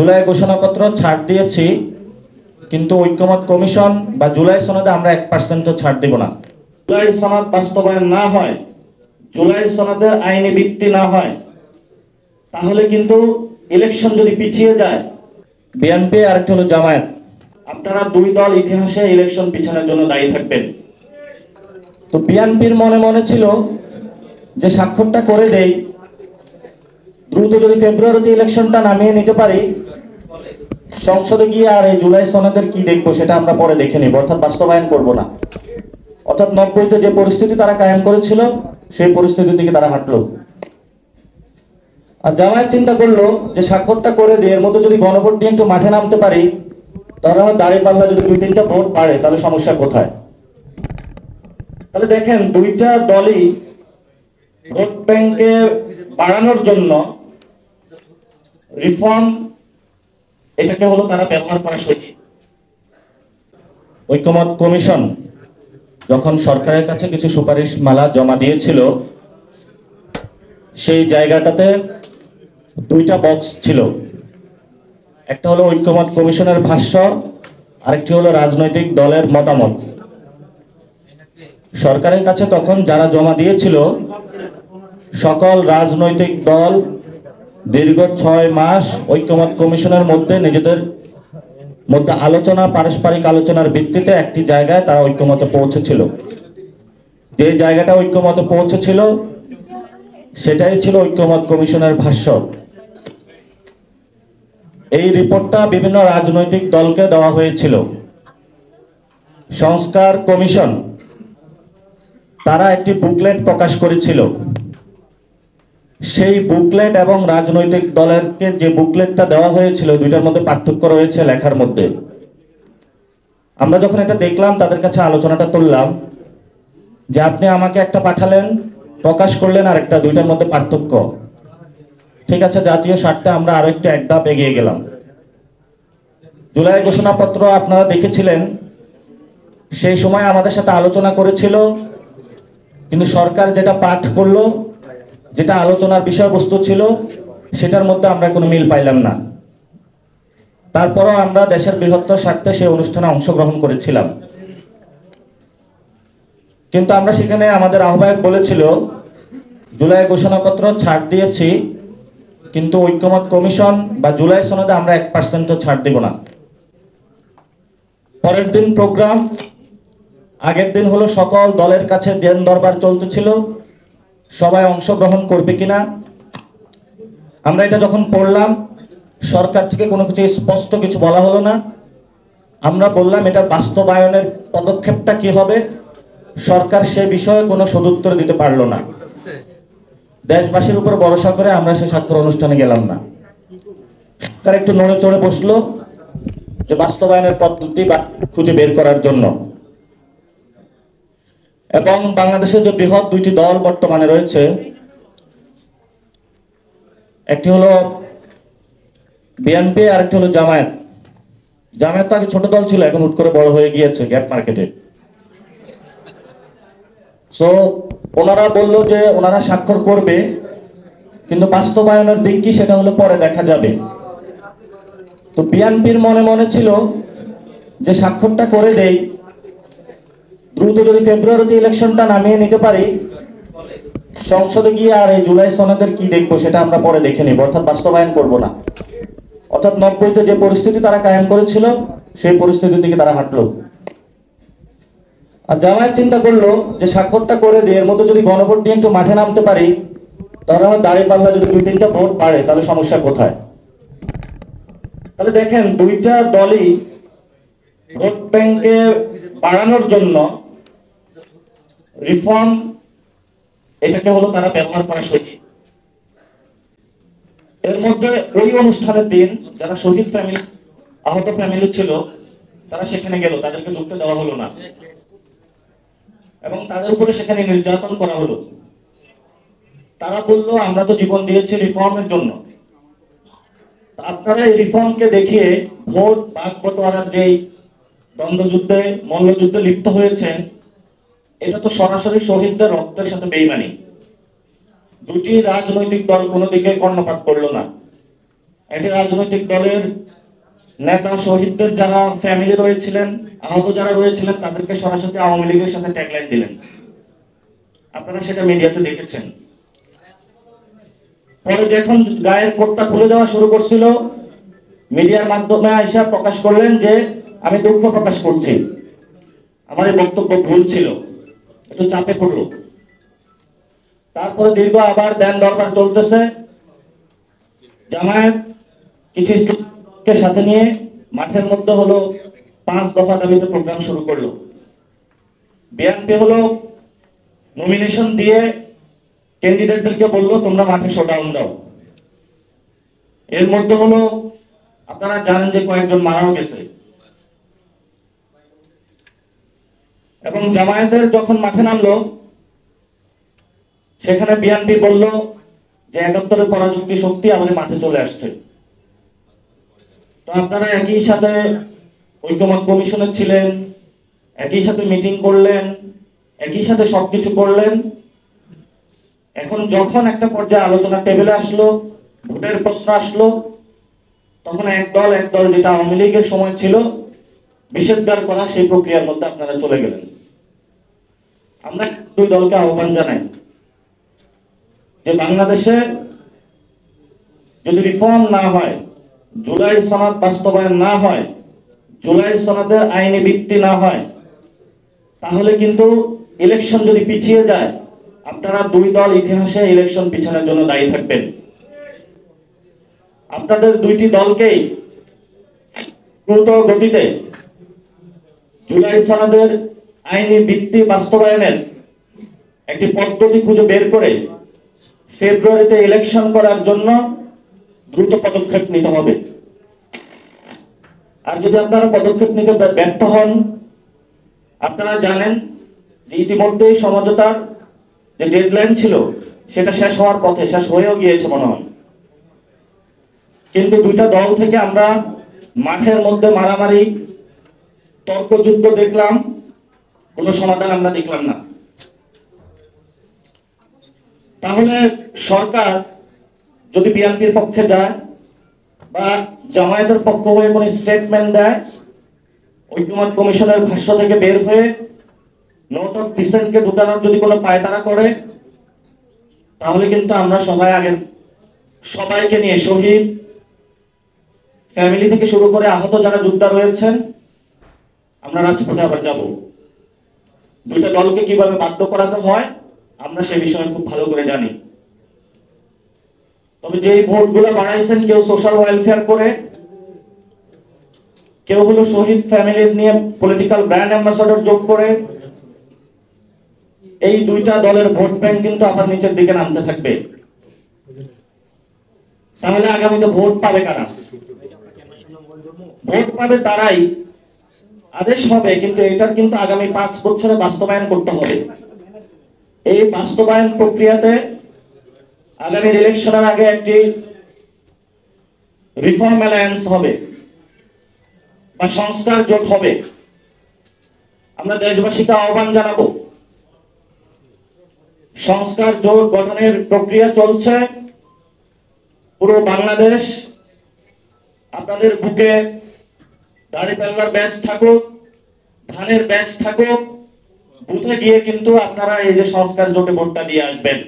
জুলাই ঘোষণাপত্র ছাড় দিয়েছি, কিন্তু ঐক্যমত কমিশন বা জুলাই সনদে আমরা 1% ছাড় দেব না। জুলাই সনদ বাস্তবায়ন না হয়, জুলাই সনদের আইনি ভিত্তি না হয়, তাহলে কিন্তু ইলেকশন যদি পিছিয়ে যায়, বিএনপি আর একটা হলো জামায়াত, আপনারা দুই দল ইতিহাসে ইলেকশন পিছানোর জন্য দায়ী থাকবেন। তো বিএনপির মনে মনে ছিল যে স্বাক্ষরটা করে দেই, দ্রুত যদি ফেব্রুয়ারিতে ইলেকশনটা নামিয়ে নিতে পারি, সংসদে গিয়ে আর এই জুলাই সনদের কি দেখবো সেটা আমরা পরে দেখে নিব, অর্থাৎ বাস্তবায়ন করব না। অর্থাৎ 90-তে যে পরিস্থিতি তারা কায়েম করেছিল সেই পরিস্থিতির দিকে তারা হাঁটলো। আর জামায়াত চিন্তা করলো যে স্বাক্ষরটা করে দিয়ে এর মধ্যে যদি গণভোট দিয়ে একটু মাঠে নামতে পারি, তাহলে আমার দাঁড়িপাল্লা যদি 2-3টা ভোট বাড়ে তাহলে সমস্যা কোথায়। তাহলে দেখেন দুইটা দলই ভোট ব্যাংকে বাড়ানোর জন্য রিফর্ম এটাকে হলো তারা ব্যবহার করা সঠিক। ঐক্যমত কমিশন যখন সরকারের কাছে কিছু সুপারিশ মালা জমা দিয়েছিল, সেই জায়গাটাতে দুইটা বক্স ছিল, একটা হলো ঐক্যমত কমিশনের ভাষ্য, আরেকটি হলো রাজনৈতিক দলের মতামত। সরকারের কাছে তখন যারা জমা দিয়েছিল সকল রাজনৈতিক দল দীর্ঘ 6 মাস ঐক্যমত কমিশনের মধ্যে নিজেদের মধ্যে আলোচনা, পারস্পরিক আলোচনার ভিত্তিতে একটি জায়গায় তারা ঐক্যমতে পৌঁছেছিল। যে জায়গাটা ঐক্যমতে পৌঁছেছিল সেটাই ছিল ঐক্যমত কমিশনের ভাষ্য। এই রিপোর্টটা বিভিন্ন রাজনৈতিক দলকে দেওয়া হয়েছিল। সংস্কার কমিশন তারা একটি বুকলেট প্রকাশ করেছিল। সেই বুকলেট এবং রাজনৈতিক দলেরকে যে বুকলেটটা দেওয়া হয়েছিল, দুইটার মধ্যে পার্থক্য রয়েছে লেখার মধ্যে। আমরা যখন এটা দেখলাম, তাদের কাছে আলোচনাটা তুললাম যে আপনি আমাকে একটা পাঠালেন, প্রকাশ করলেন আরেকটা, দুইটার মধ্যে পার্থক্য। ঠিক আছে, জাতীয় স্বার্থে আমরা আরো একটু এক ধাপ এগিয়ে গেলাম। জুলাই ঘোষণাপত্র আপনারা দেখেছিলেন, সেই সময় আমাদের সাথে আলোচনা করেছিল, কিন্তু সরকার যেটা পাঠ করলো, যেটা আলোচনার বিষয়বস্তু ছিল, সেটার মধ্যে আমরা কোনো মিল পাইলাম না। তারপরও আমরা দেশের বৃহত্তর স্বার্থে সেই অনুষ্ঠানে অংশগ্রহণ করেছিলাম। কিন্তু আমরা সেখানে আমাদের আহ্বায়ক বলেছিল জুলাই ঘোষণাপত্র ছাড় দিয়েছি, কিন্তু ঐক্যমত কমিশন বা জুলাই সনদে আমরা 1% ছাড় দেব না। পরের দিন প্রোগ্রাম, আগের দিন হলো সকল দলের কাছে দেন দরবার চলতেছিল, সবাই অংশগ্রহণ করবে কিনা। আমরা এটা যখন পড়লাম, সরকার থেকে কোনো কিছু স্পষ্ট কিছু বলা হলো না। আমরা বললাম এটা বাস্তবায়নের পদক্ষেপটা কি হবে, সরকার সে বিষয়ে কোনো সদুত্তর দিতে পারলো না। দেশবাসীর উপর ভরসা করে আমরা সে স্বাক্ষর অনুষ্ঠানে গেলাম না। তার একটু নড়ে চড়ে বসলো যে বাস্তবায়নের পদ্ধতি খুঁজে বের করার জন্য। এবং বাংলাদেশের যে বৃহৎ দুইটি দল বর্তমানে রয়েছে, একটি হলো বিএনপি আর একটি হলো জামায়াত। জামায়াত তো আগে ছোট দল ছিল, এখন হুট করে বড় হয়ে গিয়েছে গ্যাপ মার্কেটে। সো ওনারা বলল যে ওনারা স্বাক্ষর করবে, কিন্তু বাস্তবায়নের দিক কি সেটা হলো পরে দেখা যাবে। তো বিএনপির মনে মনে ছিল যে স্বাক্ষরটা করে দেই, দ্রুত যদি ফেব্রুয়ারিতে ইলেকশনটা নামিয়ে নিতে পারি, সংসদে গিয়ে আর এই জুলাই সনদের কি দেখবো সেটা আমরা পরে দেখে নিব, অর্থাৎ বাস্তবায়ন করব না। অর্থাৎ 90-তে যে পরিস্থিতি তারা কায়েম করেছিল সেই পরিস্থিতির দিকে তারা হাঁটলো। আর জামায়াত চিন্তা করলো যে স্বাক্ষরটা করে দিয়ে এর মধ্যে যদি গণভোট দিয়ে একটু মাঠে নামতে পারি, তাহলে আমার দাঁড়িপাল্লা যদি 2-3টা ভোট বাড়ে তাহলে সমস্যা কোথায়। তাহলে দেখেন দুইটা দলই ভোট ব্যাংকে বাড়ানোর জন্য রিফর্ম এটাকে হলো তারা ব্যবহার করা সঠিক। এর মধ্যে ওই অনুষ্ঠানের দিন যারা শহীদ ফ্যামিলি, আহত ফ্যামিলি ছিল, তারা সেখানে গেল, তাদেরকে ঢুকতে দেওয়া হলো না এবং তাদের উপরে সেখানে নির্যাতন করা হলো। তারা বললো আমরা তো জীবন দিয়েছি রিফর্মের জন্য, আপনারা এই রিফর্মকে দেখিয়ে ভোট ভাগ বটোয়ারার যেই দ্বন্দ্বযুদ্ধে, মল্লযুদ্ধে লিপ্ত হয়েছেন, এটা তো সরাসরি শহীদদের রক্তের সাথে বেইমানি। দুটি রাজনৈতিক দল কোনো দিকে কর্ণপাত করলো না। একটি রাজনৈতিক দলের নেতা শহীদদের যারা ফ্যামিলি রয়েছিলেন, আহত যারা রয়েছিলেন, তাদেরকে সরাসরি আওয়ামী লীগের সাথে ট্যাগলাইন দিলেন। আপনারা সেটা মিডিয়াতে দেখেছেন। পরে যখন গায়ের কোটটা খুলে যাওয়া শুরু করছিল, মিডিয়ার মাধ্যমে আইসা প্রকাশ করলেন যে আমি দুঃখ প্রকাশ করছি, আমার এই বক্তব্য ভুল ছিল, একটু চাপে পড়লো। তারপরে দীর্ঘ আবার দেন দরবার চলতেছে। জামায়াত কিছু ইসলামকে সাথে নিয়ে মাঠের মধ্যে হলো 5 দফা দাবিতে প্রোগ্রাম শুরু করলো। বিএনপি হলো নমিনেশন দিয়ে ক্যান্ডিডেটদেরকে বললো তোমরা মাঠে শোডাউন দাও। এর মধ্যে হলো আপনারা জানেন যে কয়েকজন মারাও গেছে। এবং জামায়াতের যখন মাঠে নামলো, সেখানে বিএনপি বলল যে 71-এর পরাযুক্তি শক্তি আমাদের মাঠে চলে আসছে। তো আপনারা একই সাথে ঐকমত্য কমিশনে ছিলেন, একই সাথে মিটিং করলেন, একই সাথে সবকিছু করলেন। এখন যখন একটা পর্যায়ে আলোচনা টেবিলে আসলো, ভোটের প্রশ্ন আসলো, তখন এক দল যেটা আওয়ামী লীগের সময় ছিল নিষেধাজ্ঞা করা, সেই প্রক্রিয়ার মধ্যে আপনারা চলে গেলেন। আমরা দুই দলকে আহ্বান জানাই যে বাংলাদেশে যদি রিফর্ম না হয়, জুলাই সনদ বাস্তবায়ন না হয়, জুলাই সনদের আইনি ভিত্তি না হয়, তাহলে কিন্তু ইলেকশন যদি পিছিয়ে যায়, আপনারা দুই দল ইতিহাসে ইলেকশন পিছানোর জন্য দায়ী থাকবেন। আপনাদের দুইটি দলকেই দ্রুত গতিতে জুলাই সনদের আইনি ভিত্তি বাস্তবায়নের একটি পদ্ধতি খুঁজে বের করে ফেব্রুয়ারিতে ইলেকশন করার জন্য দ্রুত পদক্ষেপ নিতে হবে। আর যদি আপনারা পদক্ষেপ নিতে ব্যর্থ হন, আপনারা জানেন যে ইতিমধ্যেই সমঝোতার যে ডেডলাইন ছিল সেটা শেষ হওয়ার পথে, শেষ হয়েও গিয়েছে মনে হয়। কিন্তু দুইটা দল থেকে আমরা মাঠের মধ্যে মারামারি, তর্কযুদ্ধ দেখলাম, কোনো সমাধান আমরা দেখলাম না। তাহলে সরকার যদি বিএনপির পক্ষে যায় বা জামায়াতের পক্ষ হয়ে কোনো স্টেটমেন্ট দেয়, ঐকমত্য কমিশনের ভাষ্য থেকে বের হয়ে নোট অফ ডিসেন্টকে ঢুকানোর যদি কোনো পায়তারা করে, তাহলে কিন্তু আমরা সবাইকে নিয়ে, শহীদ ফ্যামিলি থেকে শুরু করে আহত যারা যোদ্ধা রয়েছেন, আমরা রাজপথে আবার যাব। দুইটা দলকে কিভাবে বাধ্য করাতে হয় আমরা সে বিষয়ে খুব ভালো করে জানি। তবে যেই ভোটগুলো বাড়াইছেন, কেউ সোশ্যাল ওয়েলফেয়ার করে, কেউ হলো শহীদ ফ্যামিলি নিয়ে পলিটিক্যাল ব্র্যান্ড অ্যাম্বাসাডর যোগ করে, এই দুইটা দলের ভোট ব্যাংক কিন্তু আবার নিচের দিকে নামতে থাকবে। তাহলে আগামীতে ভোট পাবে কারা? ভোট পাবে তারাই। আদেশ হবে, কিন্তু এটার কিন্তু আগামী 5 বছরে বাস্তবায়ন করতে হবে। এই বাস্তবায়ন প্রক্রিয়াতে আগামী ইলেকশনের আগে একটি রিফর্ম অ্যালায়েন্স হবে বা সংস্কার জোট হবে। আমরা দেশবাসীকে আহ্বান জানাবো, সংস্কার জোট গঠনের প্রক্রিয়া চলছে। পুরো বাংলাদেশ আপনাদের বুকে দাড়িপাল্লার ব্যাচ থাকুক, ধানের ব্যাচ থাকুক, বুথে গিয়ে কিন্তু আপনারা এই যে সংস্কার জোটে ভোটটা দিয়ে আসবেন।